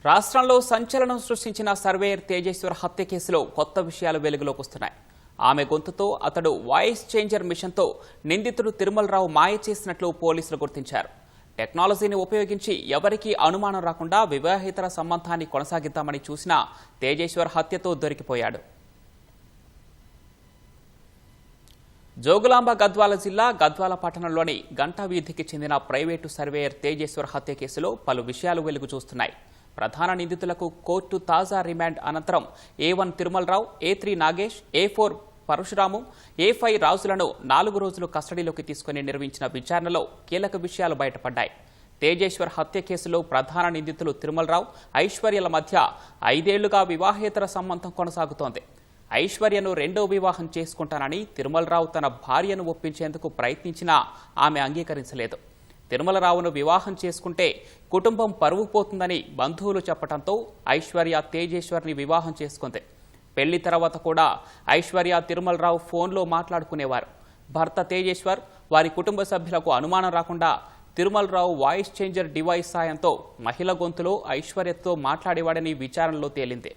రాష్ట్రంలో సంచలనం సృష్టించిన సర్వేయర్ తేజేశ్వర్ హత్య కేసులో కొత్త విషయాలు వెలుగులోకి వస్తున్నాయి. ఆమె గొంతుతో అతడు వాయిస్ చేంజర్ మిషన్తో నిందితుడు తిరుమలరావు మాయ చేసినట్లు పోలీసులు గుర్తించారు. టెక్నాలజీని ఉపయోగించి ఎవరికీ అనుమానం రాకుండా వివాహేతర సంబంధాన్ని కొనసాగిద్దామని చూసిన తేజేశ్వర్ హత్యతో దొరికిపోయాడు. జోగులాంబ గద్వాల జిల్లా గద్వాల పట్టణంలోని గంటా వీధికి చెందిన ప్రైవేటు సర్వేయర్ తేజేశ్వర్ హత్య కేసులో పలు విషయాలు వెలుగు చూస్తున్నాయి. ప్రధాన నిందితులకు కోర్టు తాజా రిమాండ్ అనంతరం A1 Tirumalarao, A3 Nagesh, A4 Parashuramu, A5 రాజులను 4 రోజులు కస్టడీలోకి తీసుకుని నిర్వహించిన విచారణలో కీలక విషయాలు బయటపడ్డాయి. తేజేశ్వర్ హత్య కేసులో ప్రధాన నిందితులు తిరుమలరావు, ఐశ్వర్యల మధ్య 5 ఏళ్లుగా వివాహేతర సంబంధం కొనసాగుతోంది. ఐశ్వర్యను రెండో వివాహం చేసుకుంటానని తిరుమలరావు తన భార్యను ఒప్పించేందుకు ప్రయత్నించినా ఆమె అంగీకరించలేదు. తిరుమలరావును వివాహం చేసుకుంటే కుటుంబం పరువు పోతుందని బంధువులు చెప్పడంతో ఐశ్వర్య తేజేశ్వర్ని వివాహం చేసుకుంది. పెళ్లి తర్వాత కూడా ఐశ్వర్య తిరుమలరావు ఫోన్లో మాట్లాడుకునేవారు. భర్త తేజేశ్వర్ వారి కుటుంబ సభ్యులకు అనుమానం రాకుండా తిరుమలరావు వాయిస్ చేంజర్ డివైస్ సాయంతో మహిళ గొంతులో ఐశ్వర్యతో మాట్లాడేవాడని విచారణలో తేలింది.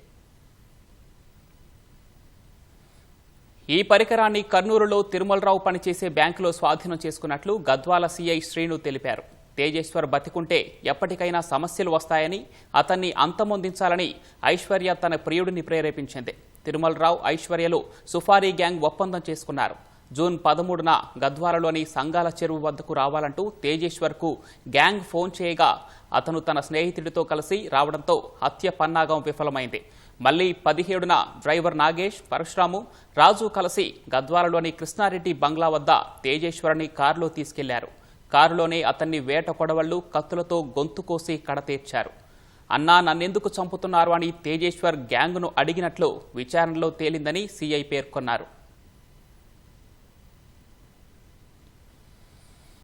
ఈ పరికరాన్ని కర్నూలులో తిరుమలరావు పనిచేసే బ్యాంకులో స్వాధీనం చేసుకున్నట్లు గద్వాల సిఐ శ్రీను తెలిపారు. తేజేశ్వర్ బతికుంటే ఎప్పటికైనా సమస్యలు వస్తాయని, అతన్ని అంతమొందించాలని ఐశ్వర్య తన ప్రియుడిని ప్రేరేపించింది. తిరుమలరావు, ఐశ్వర్యలు సుఫారీ గ్యాంగ్ ఒప్పందం చేసుకున్నారు. జూన్ 13న గద్వాలలోని సంగాల చెరువు వద్దకు రావాలంటూ తేజేశ్వర్కు గ్యాంగ్ ఫోన్ చేయగా అతను తన స్నేహితుడితో కలిసి రావడంతో హత్య పన్నాగం విఫలమైంది. మళ్లీ 17న డ్రైవర్ నాగేష్, పరశురాము, రాజు కలిసి గద్వాలలోని కృష్ణారెడ్డి బంగ్లా వద్ద తేజేశ్వరని కారులో తీసుకెళ్లారు. కారులోనే అతన్ని వేట కొడవళ్లు, కత్తులతో గొంతు కోసి కడతీర్చారు. అన్నా నన్నెందుకు చంపుతున్నారు అని తేజేశ్వర్ గ్యాంగ్ను అడిగినట్లు విచారణలో తేలిందని సిఐ పేర్కొన్నారు.